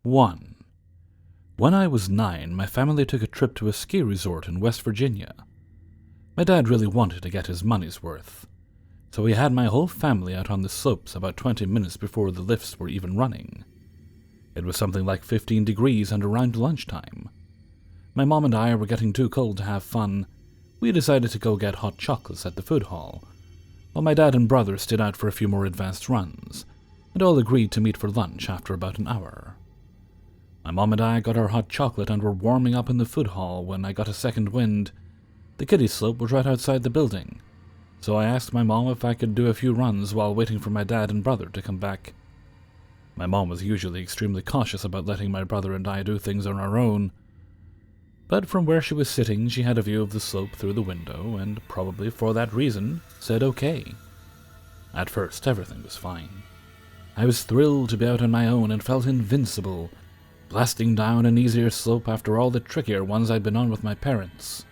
1. When I was 9, my family took a trip to a ski resort in West Virginia. My dad really wanted to get his money's worth, so he had my whole family out on the slopes about 20 minutes before the lifts were even running. It was something like 15 degrees and around lunchtime. My mom and I were getting too cold to have fun. We decided to go get hot chocolates at the food hall, while my dad and brother stayed out for a few more advanced runs, and all agreed to meet for lunch after about an hour. My mom and I got our hot chocolate and were warming up in the food hall when I got a second wind. The kiddie slope was right outside the building, so I asked my mom if I could do a few runs while waiting for my dad and brother to come back. My mom was usually extremely cautious about letting my brother and I do things on our own, but from where she was sitting she had a view of the slope through the window, and probably for that reason said okay. At first everything was fine. I was thrilled to be out on my own and felt invincible, blasting down an easier slope after all the trickier ones I'd been on with my parents.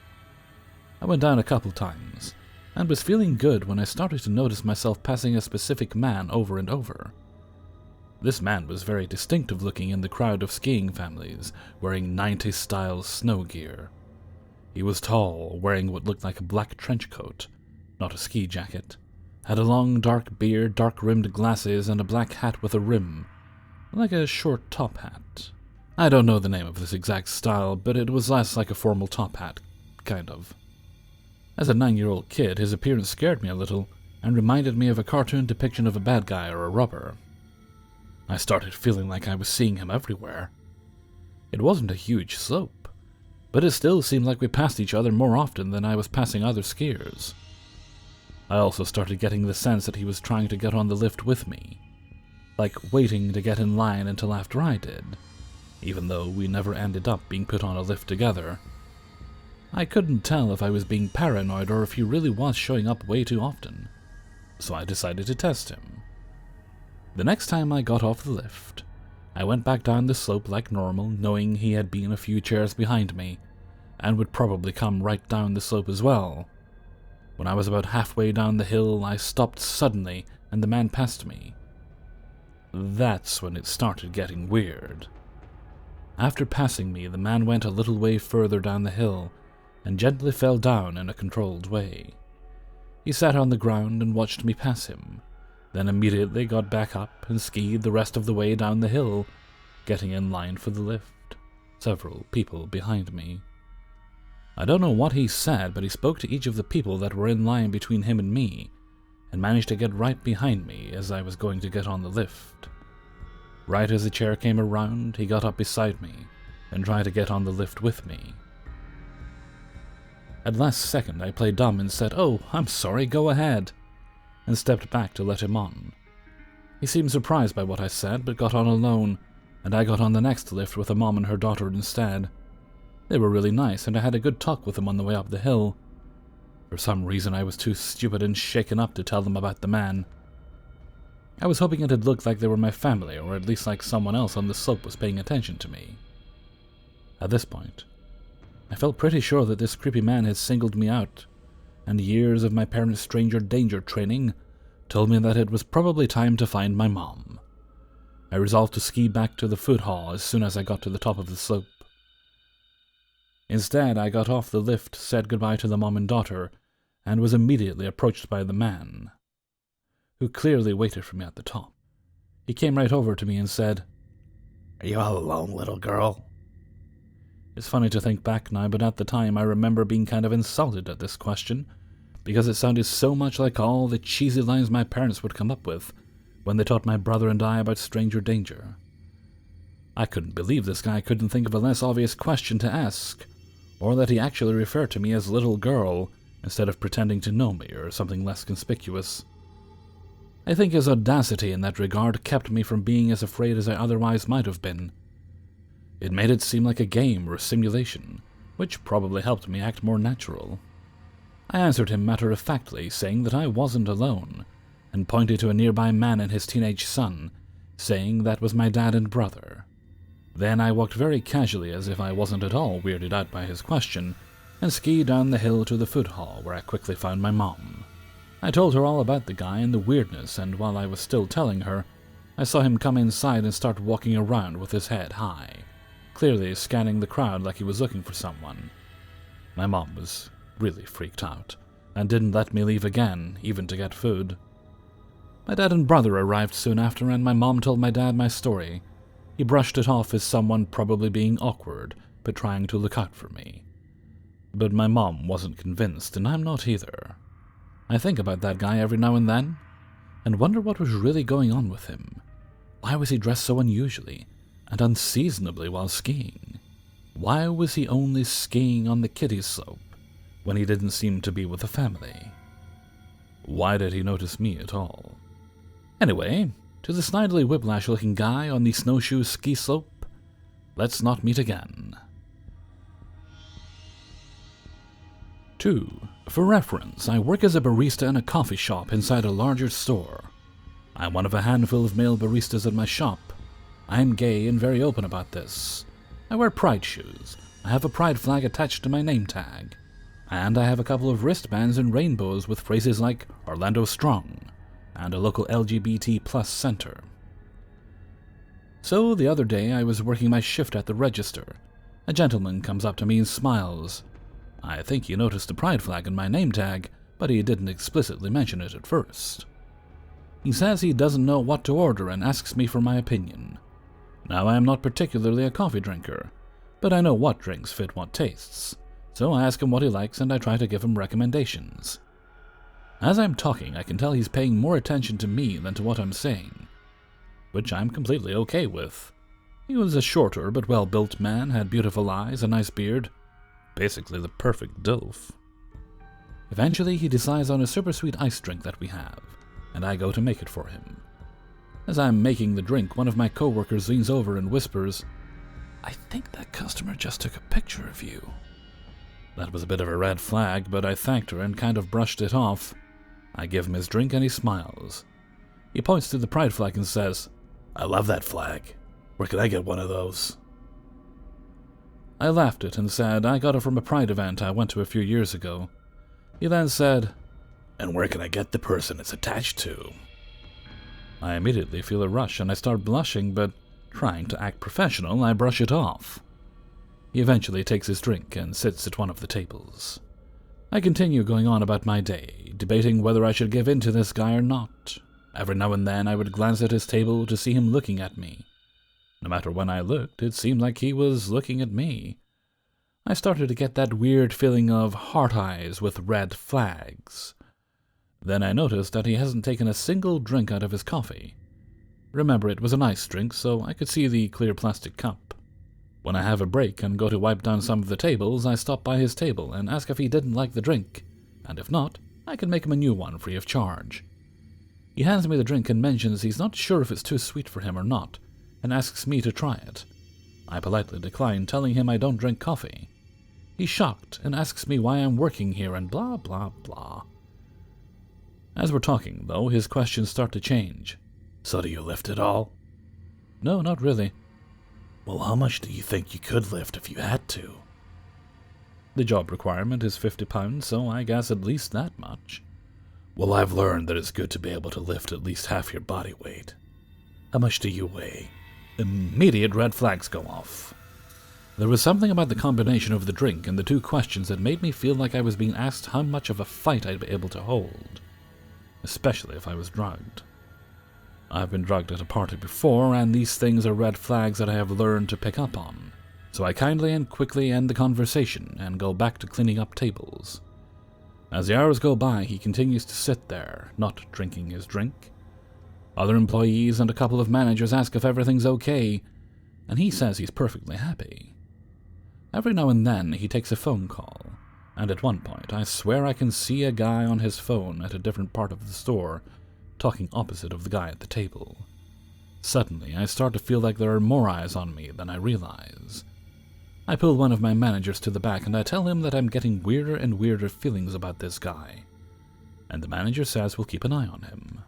I went down a couple times, and was feeling good when I started to notice myself passing a specific man over and over. This man was very distinctive looking in the crowd of skiing families, wearing 90s-style snow gear. He was tall, wearing what looked like a black trench coat, not a ski jacket, had a long dark beard, dark-rimmed glasses, and a black hat with a rim, like a short top hat. I don't know the name of this exact style, but it was less like a formal top hat, kind of. As a 9-year-old kid, his appearance scared me a little, and reminded me of a cartoon depiction of a bad guy or a robber. I started feeling like I was seeing him everywhere. It wasn't a huge slope, but it still seemed like we passed each other more often than I was passing other skiers. I also started getting the sense that he was trying to get on the lift with me, like waiting to get in line until after I did, even though we never ended up being put on a lift together. I couldn't tell if I was being paranoid or if he really was showing up way too often, so I decided to test him. The next time I got off the lift, I went back down the slope like normal, knowing he had been a few chairs behind me, and would probably come right down the slope as well. When I was about halfway down the hill, I stopped suddenly, and the man passed me. That's when it started getting weird. After passing me, the man went a little way further down the hill, and gently fell down in a controlled way. He sat on the ground and watched me pass him, then immediately got back up and skied the rest of the way down the hill, getting in line for the lift, several people behind me. I don't know what he said, but he spoke to each of the people that were in line between him and me, and managed to get right behind me as I was going to get on the lift. Right as the chair came around, he got up beside me and tried to get on the lift with me. At last second, I played dumb and said, "Oh, I'm sorry, go ahead," and stepped back to let him on. He seemed surprised by what I said, but got on alone, and I got on the next lift with a mom and her daughter instead. They were really nice, and I had a good talk with them on the way up the hill. For some reason, I was too stupid and shaken up to tell them about the man. I was hoping it'd look like they were my family, or at least like someone else on the slope was paying attention to me. At this point, I felt pretty sure that this creepy man had singled me out, and years of my parents' stranger danger training told me that it was probably time to find my mom. I resolved to ski back to the food hall as soon as I got to the top of the slope. Instead, I got off the lift, said goodbye to the mom and daughter, and was immediately approached by the man, who clearly waited for me at the top. He came right over to me and said, "Are you all alone, little girl?" It's funny to think back now, but at the time I remember being kind of insulted at this question, because it sounded so much like all the cheesy lines my parents would come up with when they taught my brother and I about stranger danger. I couldn't believe this guy couldn't think of a less obvious question to ask, or that he actually referred to me as little girl instead of pretending to know me or something less conspicuous. I think his audacity in that regard kept me from being as afraid as I otherwise might have been. It made it seem like a game or a simulation, which probably helped me act more natural. I answered him matter-of-factly, saying that I wasn't alone, and pointed to a nearby man and his teenage son, saying that was my dad and brother. Then I walked very casually as if I wasn't at all weirded out by his question, and skied down the hill to the food hall, where I quickly found my mom. I told her all about the guy and the weirdness, and while I was still telling her, I saw him come inside and start walking around with his head high, clearly scanning the crowd like he was looking for someone. My mom was really freaked out, and didn't let me leave again, even to get food. My dad and brother arrived soon after, and my mom told my dad my story. He brushed it off as someone probably being awkward, but trying to look out for me. But my mom wasn't convinced, and I'm not either. I think about that guy every now and then, and wonder what was really going on with him. Why was he dressed so unusually and unseasonably while skiing? Why was he only skiing on the kiddie slope when he didn't seem to be with the family? Why did he notice me at all? Anyway, to the snidely whiplash-looking guy on the snowshoe ski slope, let's not meet again. 2. For reference, I work as a barista in a coffee shop inside a larger store. I'm one of a handful of male baristas at my shop. I'm gay and very open about this. I wear pride shoes. I have a pride flag attached to my name tag. And I have a couple of wristbands in rainbows with phrases like Orlando Strong and a local LGBT plus center. So the other day I was working my shift at the register. A gentleman comes up to me and smiles. I think he noticed the pride flag in my name tag, but he didn't explicitly mention it at first. He says he doesn't know what to order and asks me for my opinion. Now, I am not particularly a coffee drinker, but I know what drinks fit what tastes, so I ask him what he likes and I try to give him recommendations. As I'm talking, I can tell he's paying more attention to me than to what I'm saying, which I'm completely okay with. He was a shorter but well-built man, had beautiful eyes, a nice beard, basically the perfect DILF. Eventually, he decides on a super sweet ice drink that we have, and I go to make it for him. As I'm making the drink, one of my coworkers leans over and whispers, "I think that customer just took a picture of you." That was a bit of a red flag, but I thanked her and kind of brushed it off. I give him his drink and he smiles. He points to the pride flag and says, "I love that flag. Where can I get one of those?" I laughed it and said I got it from a pride event I went to a few years ago. He then said, "And where can I get the person it's attached to?" I immediately feel a rush and I start blushing, but trying to act professional, I brush it off. He eventually takes his drink and sits at one of the tables. I continue going on about my day, debating whether I should give in to this guy or not. Every now and then I would glance at his table to see him looking at me. No matter when I looked, it seemed like he was looking at me. I started to get that weird feeling of heart eyes with red flags. Then I noticed that he hasn't taken a single drink out of his coffee. Remember, it was an ice drink, so I could see the clear plastic cup. When I have a break and go to wipe down some of the tables, I stop by his table and ask if he didn't like the drink, and if not, I can make him a new one free of charge. He hands me the drink and mentions he's not sure if it's too sweet for him or not, and asks me to try it. I politely decline, telling him I don't drink coffee. He's shocked and asks me why I'm working here and blah blah blah. As we're talking, though, his questions start to change. "So do you lift at all?" "No, not really." "Well, how much do you think you could lift if you had to?" "The job requirement is 50 pounds, so I guess at least that much." "Well, I've learned that it's good to be able to lift at least half your body weight. How much do you weigh?" Immediate red flags go off. There was something about the combination of the drink and the two questions that made me feel like I was being asked how much of a fight I'd be able to hold, especially if I was drugged. I've been drugged at a party before, and these things are red flags that I have learned to pick up on, so I kindly and quickly end the conversation and go back to cleaning up tables. As the hours go by, he continues to sit there, not drinking his drink. Other employees and a couple of managers ask if everything's okay, and he says he's perfectly happy. Every now and then he takes a phone call, and at one point I swear I can see a guy on his phone at a different part of the store, talking opposite of the guy at the table. Suddenly I start to feel like there are more eyes on me than I realize. I pull one of my managers to the back and I tell him that I'm getting weirder and weirder feelings about this guy, and the manager says we'll keep an eye on him.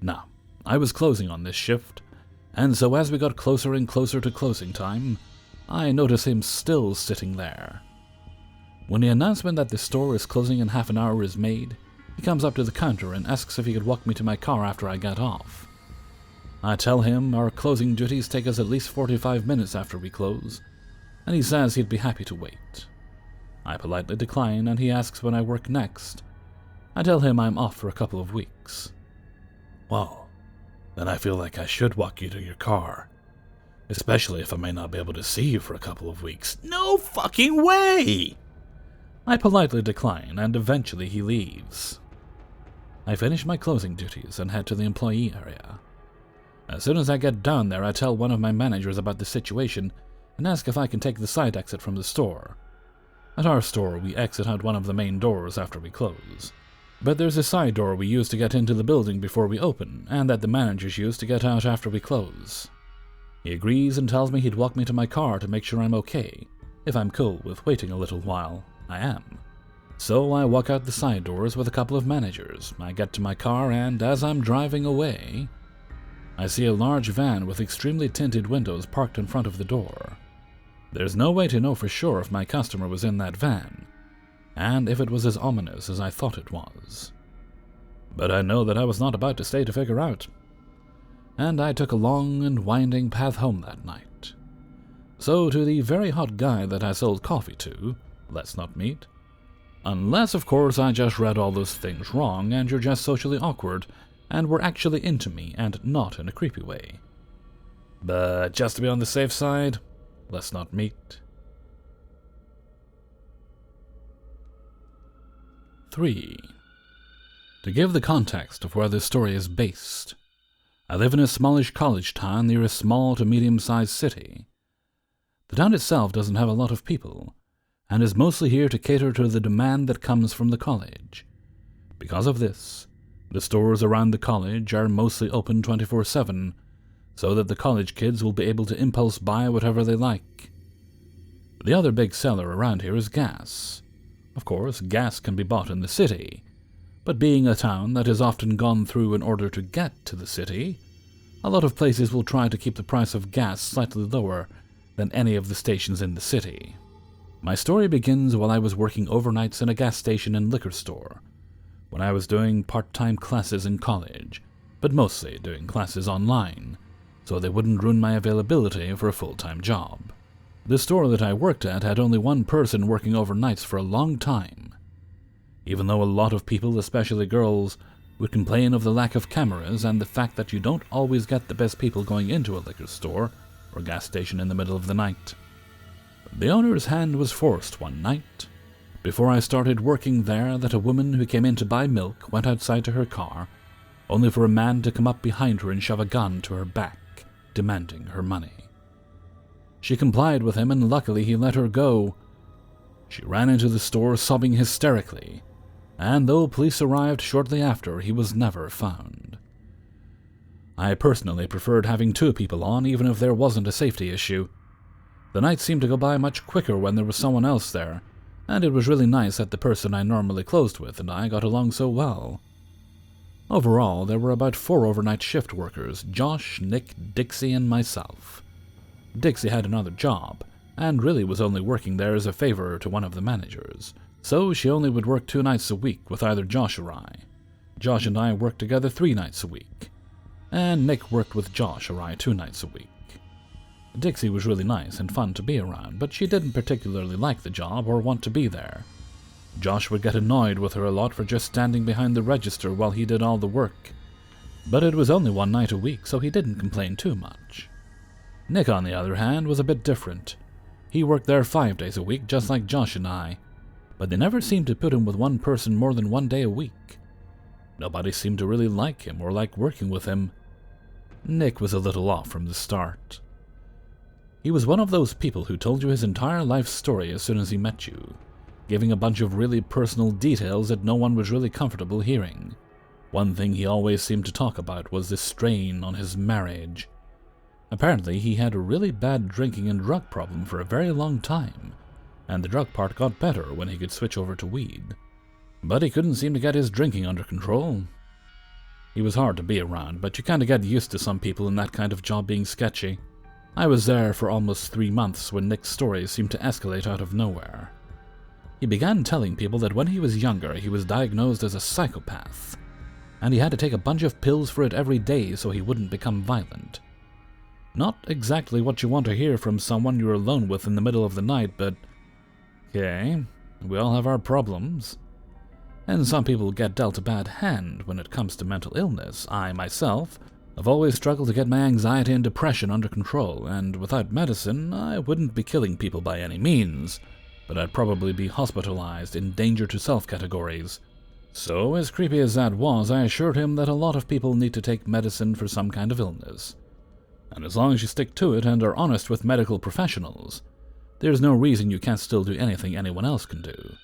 Now, I was closing on this shift, and so as we got closer and closer to closing time, I notice him still sitting there. When the announcement that the store is closing in half an hour is made, he comes up to the counter and asks if he could walk me to my car after I get off. I tell him our closing duties take us at least 45 minutes after we close, and he says he'd be happy to wait. I politely decline, and he asks when I work next. I tell him I'm off for a couple of weeks. Well, then I feel like I should walk you to your car, especially if I may not be able to see you for a couple of weeks. No fucking way! I politely decline, and eventually he leaves. I finish my closing duties and head to the employee area. As soon as I get down there, I tell one of my managers about the situation and ask if I can take the side exit from the store. At our store, we exit out one of the main doors after we close. But there's a side door we use to get into the building before we open, and that the managers use to get out after we close. He agrees and tells me he'd walk me to my car to make sure I'm okay. If I'm cool with waiting a little while, I am. So I walk out the side doors with a couple of managers. I get to my car, and as I'm driving away, I see a large van with extremely tinted windows parked in front of the door. There's no way to know for sure if my customer was in that van, and if it was as ominous as I thought it was. But I know that I was not about to stay to figure out, and I took a long and winding path home that night. So to the very hot guy that I sold coffee to, let's not meet. Unless, of course, I just read all those things wrong and you're just socially awkward and were actually into me and not in a creepy way. But just to be on the safe side, let's not meet. 3. To give the context of where this story is based, I live in a smallish college town near a small to medium-sized city. The town itself doesn't have a lot of people, and is mostly here to cater to the demand that comes from the college. Because of this, the stores around the college are mostly open 24/7, so that the college kids will be able to impulse buy whatever they like. The other big seller around here is gas. Of course, gas can be bought in the city, but being a town that is often gone through in order to get to the city, a lot of places will try to keep the price of gas slightly lower than any of the stations in the city. My story begins while I was working overnights in a gas station and liquor store, when I was doing part-time classes in college, but mostly doing classes online, so they wouldn't ruin my availability for a full-time job. The store that I worked at had only one person working overnights for a long time. Even though a lot of people, especially girls, would complain of the lack of cameras and the fact that you don't always get the best people going into a liquor store or gas station in the middle of the night. The owner's hand was forced one night, before I started working there, that a woman who came in to buy milk went outside to her car, only for a man to come up behind her and shove a gun to her back, demanding her money. She complied with him, and luckily he let her go. She ran into the store sobbing hysterically, and though police arrived shortly after, he was never found. I personally preferred having 2 people on, even if there wasn't a safety issue. The night seemed to go by much quicker when there was someone else there, and it was really nice that the person I normally closed with and I got along so well. Overall, there were about 4 overnight shift workers: Josh, Nick, Dixie, and myself. Dixie had another job, and really was only working there as a favor to one of the managers, so she only would work 2 nights a week with either Josh or I. Josh and I worked together 3 nights a week, and Nick worked with Josh or I 2 nights a week. Dixie was really nice and fun to be around, but she didn't particularly like the job or want to be there. Josh would get annoyed with her a lot for just standing behind the register while he did all the work, but it was only 1 night a week, so he didn't complain too much. Nick, on the other hand, was a bit different. He worked there 5 days a week, just like Josh and I, but they never seemed to put him with one person more than 1 day a week. Nobody seemed to really like him or like working with him. Nick was a little off from the start. He was one of those people who told you his entire life story as soon as he met you, giving a bunch of really personal details that no one was really comfortable hearing. One thing he always seemed to talk about was the strain on his marriage. Apparently, he had a really bad drinking and drug problem for a very long time, and the drug part got better when he could switch over to weed. But he couldn't seem to get his drinking under control. He was hard to be around, but you kinda get used to some people in that kind of job being sketchy. I was there for almost 3 months when Nick's stories seemed to escalate out of nowhere. He began telling people that when he was younger, he was diagnosed as a psychopath. and he had to take a bunch of pills for it every day so he wouldn't become violent. Not exactly what you want to hear from someone you're alone with in the middle of the night, but okay, we all have our problems. And some people get dealt a bad hand when it comes to mental illness. I, myself, have always struggled to get my anxiety and depression under control, and without medicine, I wouldn't be killing people by any means, but I'd probably be hospitalized in danger to self categories. So, as creepy as that was, I assured him that a lot of people need to take medicine for some kind of illness. And as long as you stick to it and are honest with medical professionals, there's no reason you can't still do anything anyone else can do.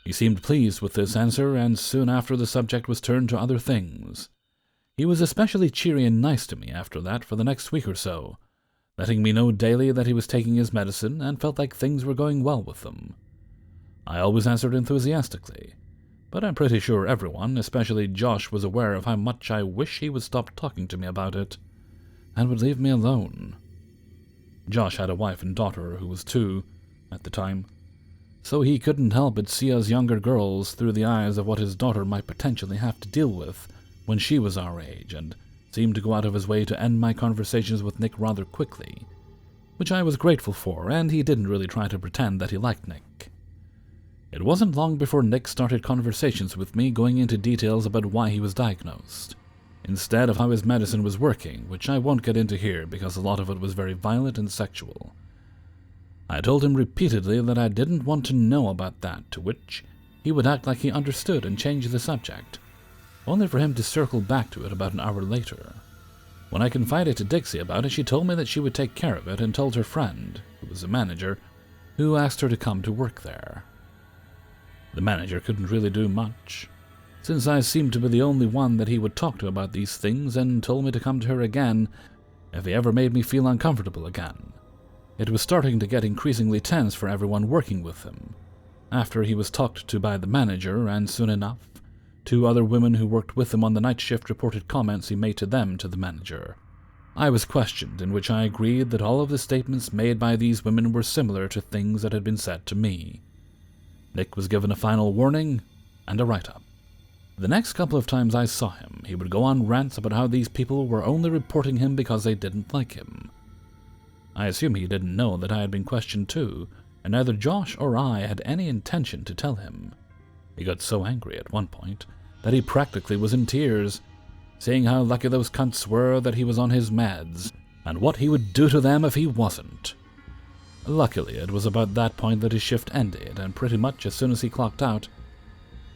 He seemed pleased with this answer, and soon after the subject was turned to other things. He was especially cheery and nice to me after that for the next week or so, letting me know daily that he was taking his medicine and felt like things were going well with them. I always answered enthusiastically, but I'm pretty sure everyone, especially Josh, was aware of how much I wish he would stop talking to me about it and would leave me alone. Josh had a wife and daughter who was 2 at the time, so he couldn't help but see us younger girls through the eyes of what his daughter might potentially have to deal with when she was our age, and seemed to go out of his way to end my conversations with Nick rather quickly, which I was grateful for, and he didn't really try to pretend that he liked Nick. It wasn't long before Nick started conversations with me going into details about why he was diagnosed, instead of how his medicine was working, which I won't get into here because a lot of it was very violent and sexual. I told him repeatedly that I didn't want to know about that, to which he would act like he understood and change the subject, only for him to circle back to it about an hour later. When I confided to Dixie about it, she told me that she would take care of it and told her friend, who was a manager, who asked her to come to work there. The manager couldn't really do much, since I seemed to be the only one that he would talk to about these things, and told me to come to her again if he ever made me feel uncomfortable again. It was starting to get increasingly tense for everyone working with him, after he was talked to by the manager, and soon enough, 2 other women who worked with him on the night shift reported comments he made to them to the manager. I was questioned, in which I agreed that all of the statements made by these women were similar to things that had been said to me. Nick was given a final warning and a write-up. The next couple of times I saw him, he would go on rants about how these people were only reporting him because they didn't like him. I assume he didn't know that I had been questioned too, and neither Josh or I had any intention to tell him. He got so angry at one point that he practically was in tears, saying how lucky those cunts were that he was on his meds, and what he would do to them if he wasn't. Luckily, it was about that point that his shift ended, and pretty much as soon as he clocked out,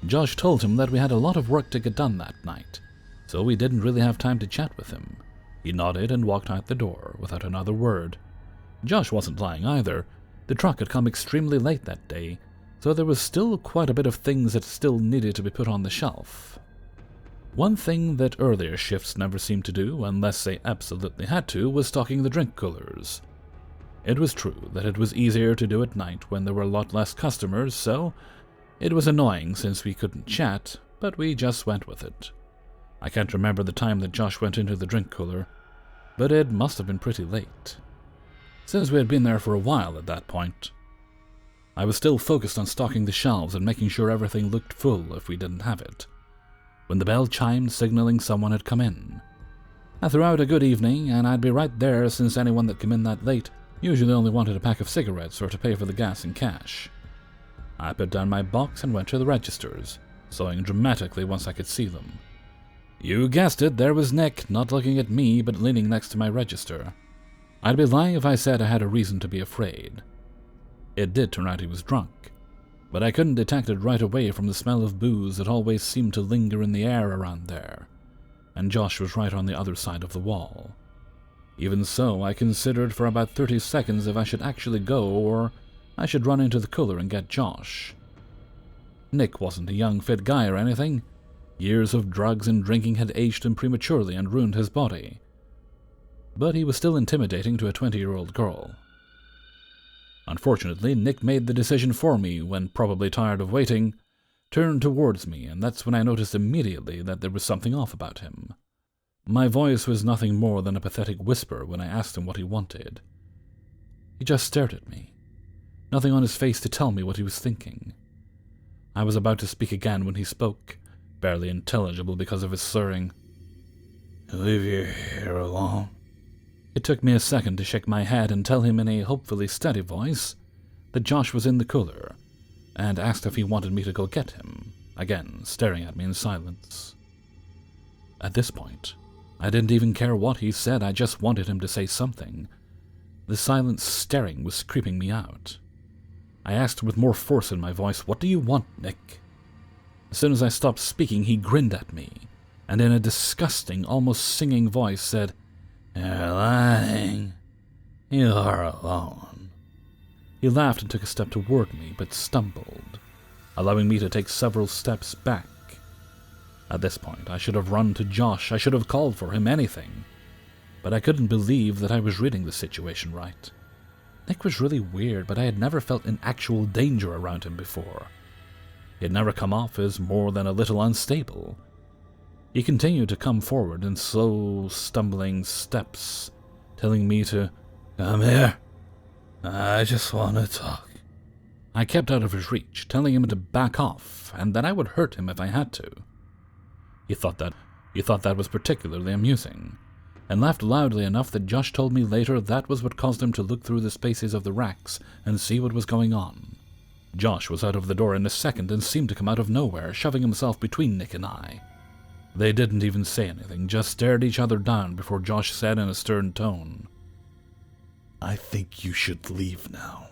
Josh told him that we had a lot of work to get done that night, so we didn't really have time to chat with him. He nodded and walked out the door without another word. Josh wasn't lying either. The truck had come extremely late that day, so there was still quite a bit of things that still needed to be put on the shelf. One thing that earlier shifts never seemed to do, unless they absolutely had to, was stocking the drink coolers. It was true that it was easier to do at night when there were a lot less customers, so it was annoying since we couldn't chat, but we just went with it. I can't remember the time that Josh went into the drink cooler, but it must have been pretty late, since we had been there for a while at that point. I was still focused on stocking the shelves and making sure everything looked full if we didn't have it, when the bell chimed signaling someone had come in. I threw out a good evening, and I'd be right there since anyone that came in that late usually only wanted a pack of cigarettes or to pay for the gas in cash. I put down my box and went to the registers, slowing dramatically once I could see them. You guessed it, there was Nick, not looking at me but leaning next to my register. I'd be lying if I said I had a reason to be afraid. It did turn out he was drunk, but I couldn't detect it right away from the smell of booze that always seemed to linger in the air around there, and Josh was right on the other side of the wall. Even so, I considered for about 30 seconds if I should actually go or I should run into the cooler and get Josh. Nick wasn't a young, fit guy or anything. Years of drugs and drinking had aged him prematurely and ruined his body, but he was still intimidating to a 20-year-old girl. Unfortunately, Nick made the decision for me when, probably tired of waiting, turned towards me, and that's when I noticed immediately that there was something off about him. My voice was nothing more than a pathetic whisper when I asked him what he wanted. He just stared at me, nothing on his face to tell me what he was thinking. I was about to speak again when he spoke, barely intelligible because of his slurring. "Leave you here alone?" It took me a second to shake my head and tell him in a hopefully steady voice that Josh was in the cooler, and asked if he wanted me to go get him, again staring at me in silence. At this point, I didn't even care what he said, I just wanted him to say something. The silent staring was creeping me out. I asked with more force in my voice, "What do you want, Nick?" As soon as I stopped speaking, he grinned at me, and in a disgusting, almost singing voice said, "You're lying. You are alone." He laughed and took a step toward me, but stumbled, allowing me to take several steps back. At this point, I should have run to Josh, I should have called for him, anything. But I couldn't believe that I was reading the situation right. Nick was really weird, but I had never felt in actual danger around him before. He had never come off as more than a little unstable. He continued to come forward in slow, stumbling steps, telling me to come here. I just want to talk. I kept out of his reach, telling him to back off, and that I would hurt him if I had to. He thought that was particularly amusing, and laughed loudly enough that Josh told me later that was what caused him to look through the spaces of the racks and see what was going on. Josh was out of the door in a second and seemed to come out of nowhere, shoving himself between Nick and I. They didn't even say anything, just stared each other down before Josh said in a stern tone, "I think you should leave now."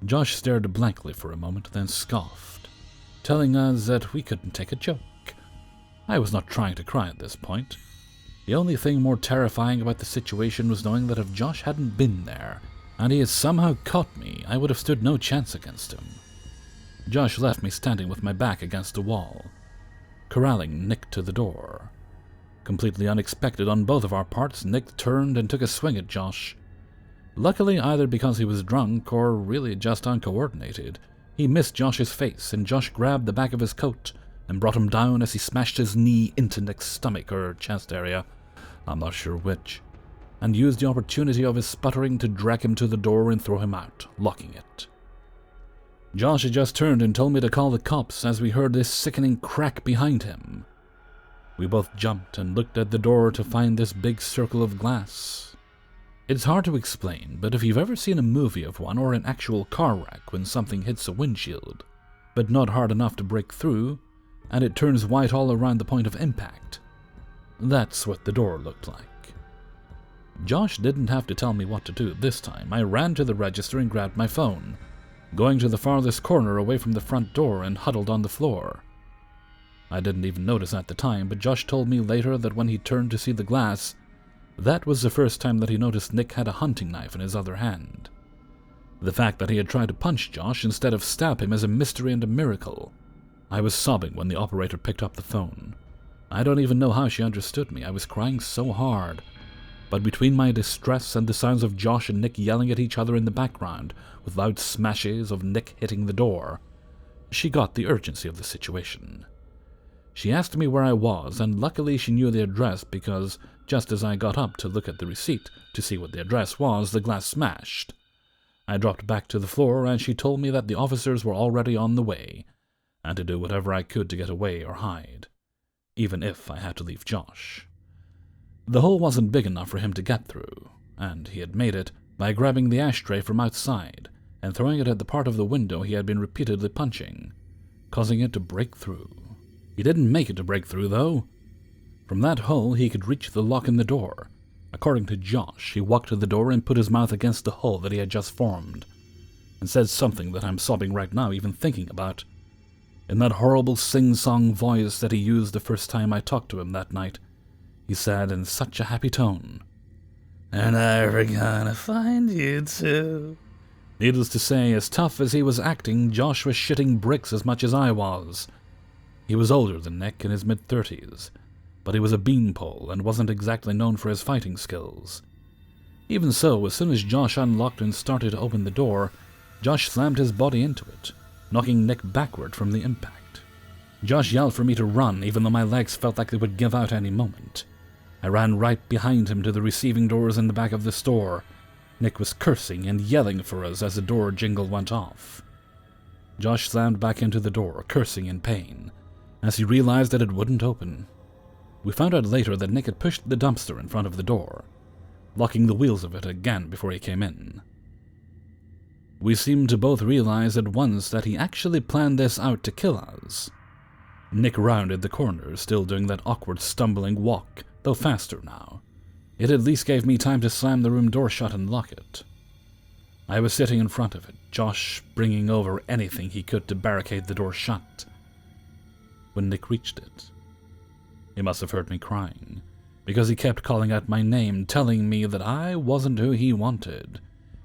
Josh stared blankly for a moment, then scoffed, telling us that we couldn't take a joke. I was not trying to cry at this point. The only thing more terrifying about the situation was knowing that if Josh hadn't been there, and he had somehow caught me, I would have stood no chance against him. Josh left me standing with my back against the wall, corralling Nick to the door. Completely unexpected on both of our parts, Nick turned and took a swing at Josh. Luckily, either because he was drunk or really just uncoordinated, he missed Josh's face, and Josh grabbed the back of his coat and brought him down as he smashed his knee into Nick's stomach or chest area, I'm not sure which, and used the opportunity of his sputtering to drag him to the door and throw him out, locking it. Josh had just turned and told me to call the cops as we heard this sickening crack behind him. We both jumped and looked at the door to find this big circle of glass. It's hard to explain, but if you've ever seen a movie of one or an actual car wreck when something hits a windshield, but not hard enough to break through, and it turns white all around the point of impact, that's what the door looked like. Josh didn't have to tell me what to do this time. I ran to the register and grabbed my phone, going to the farthest corner away from the front door and huddled on the floor. I didn't even notice at the time, but Josh told me later that when he turned to see the glass, that was the first time that he noticed Nick had a hunting knife in his other hand. The fact that he had tried to punch Josh instead of stab him is a mystery and a miracle. I was sobbing when the operator picked up the phone. I don't even know how she understood me. I was crying so hard. But between my distress and the sounds of Josh and Nick yelling at each other in the background, with loud smashes of Nick hitting the door, she got the urgency of the situation. She asked me where I was, and luckily she knew the address because just as I got up to look at the receipt to see what the address was, the glass smashed. I dropped back to the floor, and she told me that the officers were already on the way, and to do whatever I could to get away or hide, even if I had to leave Josh. The hole wasn't big enough for him to get through, and he had made it by grabbing the ashtray from outside and throwing it at the part of the window he had been repeatedly punching, causing it to break through. He didn't make it to break through, though. From that hole, he could reach the lock in the door. According to Josh, he walked to the door and put his mouth against the hole that he had just formed, and said something that I'm sobbing right now even thinking about, in that horrible sing-song voice that he used the first time I talked to him that night. He said in such a happy tone, "And I'm gonna find you too." Needless to say, as tough as he was acting, Josh was shitting bricks as much as I was. He was older than Nick, in his mid-30s, but he was a beanpole and wasn't exactly known for his fighting skills. Even so, as soon as Josh unlocked and started to open the door, Josh slammed his body into it, knocking Nick backward from the impact. Josh yelled for me to run, even though my legs felt like they would give out any moment. I ran right behind him to the receiving doors in the back of the store. Nick was cursing and yelling for us as the door jingle went off. Josh slammed back into the door, cursing in pain, as he realized that it wouldn't open. We found out later that Nick had pushed the dumpster in front of the door, locking the wheels of it again before he came in. We seemed to both realize at once that he actually planned this out to kill us. Nick rounded the corner, still doing that awkward stumbling walk, though faster now. It at least gave me time to slam the room door shut and lock it. I was sitting in front of it, Josh bringing over anything he could to barricade the door shut, when Nick reached it. He must have heard me crying, because he kept calling out my name, telling me that I wasn't who he wanted.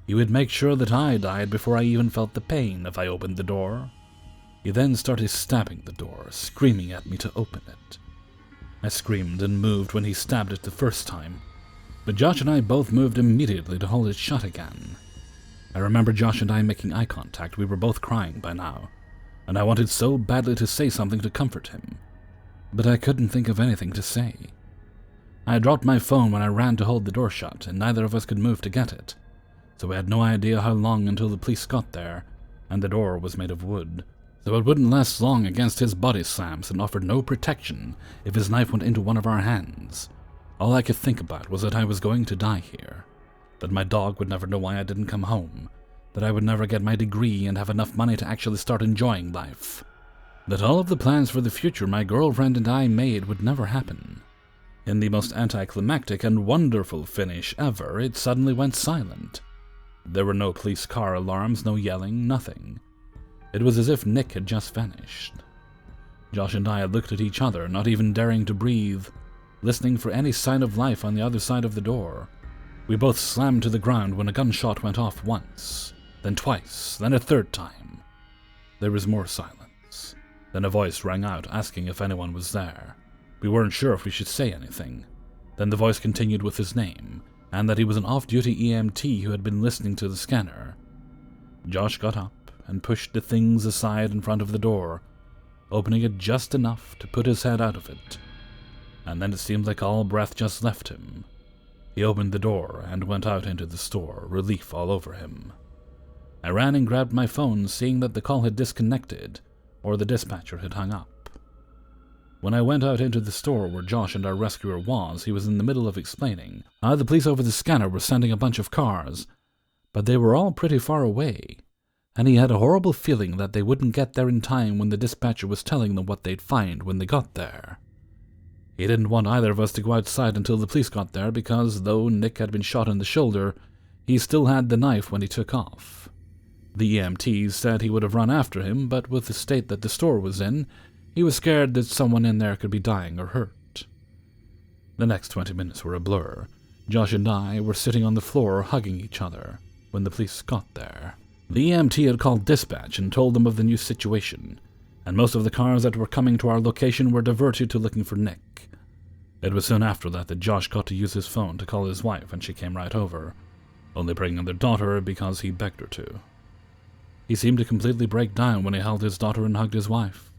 He would make sure that I died before I even felt the pain if I opened the door. He then started stabbing the door, screaming at me to open it. I screamed and moved when he stabbed it the first time, but Josh and I both moved immediately to hold it shut again. I remember Josh and I making eye contact. We were both crying by now, and I wanted so badly to say something to comfort him, but I couldn't think of anything to say. I dropped my phone when I ran to hold the door shut, and neither of us could move to get it, so we had no idea how long until the police got there, and the door was made of wood, so it wouldn't last long against his body slams and offered no protection if his knife went into one of our hands. All I could think about was that I was going to die here, that my dog would never know why I didn't come home, that I would never get my degree and have enough money to actually start enjoying life, that all of the plans for the future my girlfriend and I made would never happen. In the most anticlimactic and wonderful finish ever, it suddenly went silent. There were no police car alarms, no yelling, nothing. It was as if Nick had just vanished. Josh and I looked at each other, not even daring to breathe, listening for any sign of life on the other side of the door. We both slammed to the ground when a gunshot went off once, then twice, then a third time. There was more silence. Then a voice rang out asking if anyone was there. We weren't sure if we should say anything. Then the voice continued with his name, and that he was an off-duty EMT who had been listening to the scanner. Josh got up and pushed the things aside in front of the door, opening it just enough to put his head out of it. And then it seemed like all breath just left him. He opened the door and went out into the store, relief all over him. I ran and grabbed my phone, seeing that the call had disconnected, or the dispatcher had hung up. When I went out into the store where Josh and our rescuer was, he was in the middle of explaining how the police over the scanner were sending a bunch of cars, but they were all pretty far away, and he had a horrible feeling that they wouldn't get there in time when the dispatcher was telling them what they'd find when they got there. He didn't want either of us to go outside until the police got there because, though Nick had been shot in the shoulder, he still had the knife when he took off. The EMTs said he would have run after him, but with the state that the store was in, he was scared that someone in there could be dying or hurt. The next 20 minutes were a blur. Josh and I were sitting on the floor hugging each other when the police got there. The EMT had called dispatch and told them of the new situation, and most of the cars that were coming to our location were diverted to looking for Nick. It was soon after that Josh got to use his phone to call his wife, and she came right over, only bringing their daughter because he begged her to. He seemed to completely break down when he held his daughter and hugged his wife.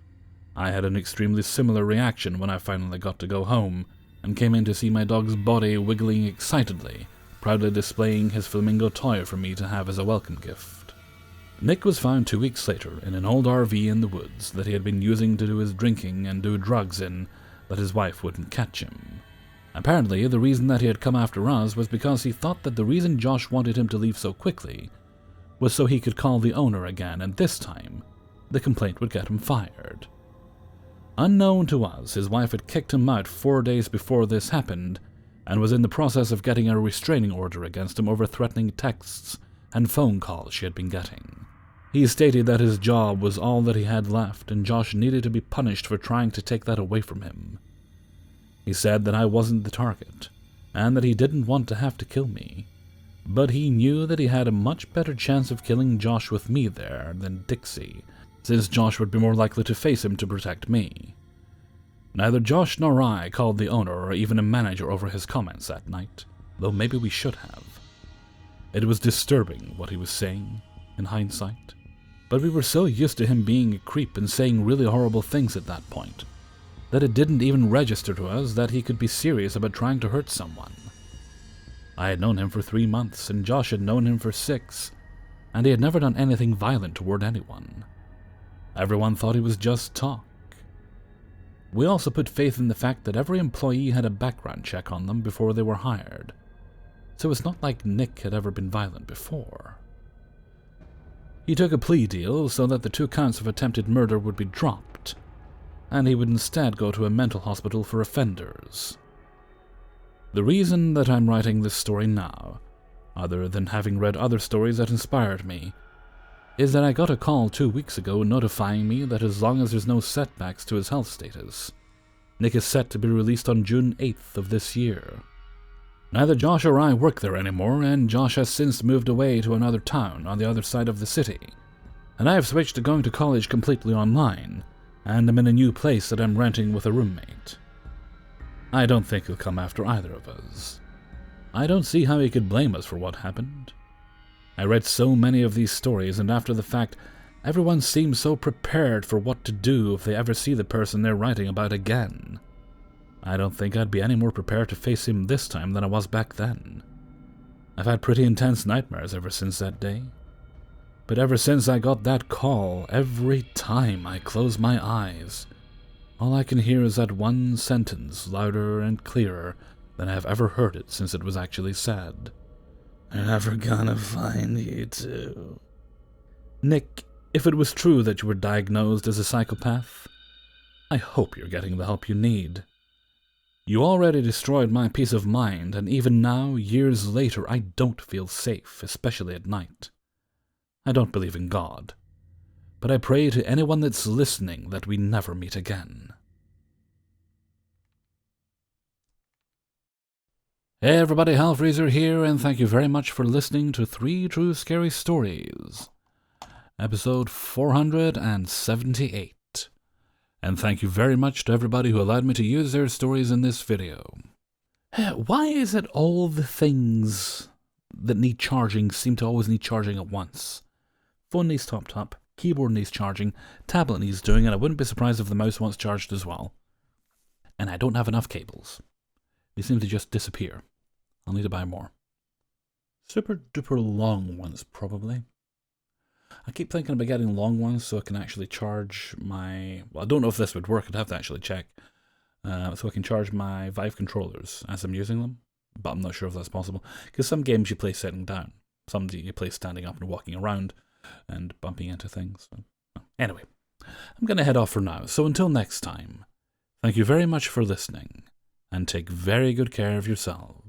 I had an extremely similar reaction when I finally got to go home and came in to see my dog's body wiggling excitedly, proudly displaying his flamingo toy for me to have as a welcome gift. Nick was found 2 weeks later in an old RV in the woods that he had been using to do his drinking and do drugs in, that his wife wouldn't catch him. Apparently, the reason that he had come after us was because he thought that the reason Josh wanted him to leave so quickly was so he could call the owner again, and this time, the complaint would get him fired. Unknown to us, his wife had kicked him out 4 days before this happened, and was in the process of getting a restraining order against him over threatening texts and phone calls she had been getting. He stated that his job was all that he had left, and Josh needed to be punished for trying to take that away from him. He said that I wasn't the target, and that he didn't want to have to kill me, but he knew that he had a much better chance of killing Josh with me there than Dixie, since Josh would be more likely to face him to protect me. Neither Josh nor I called the owner or even a manager over his comments that night, though maybe we should have. It was disturbing what he was saying, in hindsight, but we were so used to him being a creep and saying really horrible things at that point, that it didn't even register to us that he could be serious about trying to hurt someone. I had known him for 3 months, and Josh had known him for 6, and he had never done anything violent toward anyone. Everyone thought he was just talk. We also put faith in the fact that every employee had a background check on them before they were hired, so it's not like Nick had ever been violent before. He took a plea deal so that the 2 counts of attempted murder would be dropped, and he would instead go to a mental hospital for offenders. The reason that I'm writing this story now, other than having read other stories that inspired me, is that I got a call 2 weeks ago notifying me that as long as there's no setbacks to his health status, Nick is set to be released on June 8th of this year. Neither Josh or I work there anymore, and Josh has since moved away to another town on the other side of the city, and I have switched to going to college completely online, and I'm in a new place that I'm renting with a roommate. I don't think he'll come after either of us. I don't see how he could blame us for what happened. I read so many of these stories, and after the fact, everyone seems so prepared for what to do if they ever see the person they're writing about again. I don't think I'd be any more prepared to face him this time than I was back then. I've had pretty intense nightmares ever since that day. But ever since I got that call, every time I close my eyes, all I can hear is that one sentence louder and clearer than I have ever heard it since it was actually said. "They're never gonna find you too." Nick, if it was true that you were diagnosed as a psychopath, I hope you're getting the help you need. You already destroyed my peace of mind, and even now, years later, I don't feel safe, especially at night. I don't believe in God, but I pray to anyone that's listening that we never meet again. Hey everybody, Hellfreezer here, and thank you very much for listening to 3 True Scary Stories, episode 478. And thank you very much to everybody who allowed me to use their stories in this video. Why is it all the things that need charging seem to always need charging at once? Phone needs top, keyboard needs charging, tablet needs doing, and I wouldn't be surprised if the mouse wants charged as well. And I don't have enough cables. They seem to just disappear. I'll need to buy more. Super duper long ones, probably. I keep thinking about getting long ones so I can actually charge my... Well, I don't know if this would work. I'd have to actually check. So I can charge my Vive controllers as I'm using them. But I'm not sure if that's possible. Because some games you play sitting down. Some you play standing up and walking around and bumping into things. So, anyway, I'm going to head off for now. So until next time, thank you very much for listening. And take very good care of yourselves.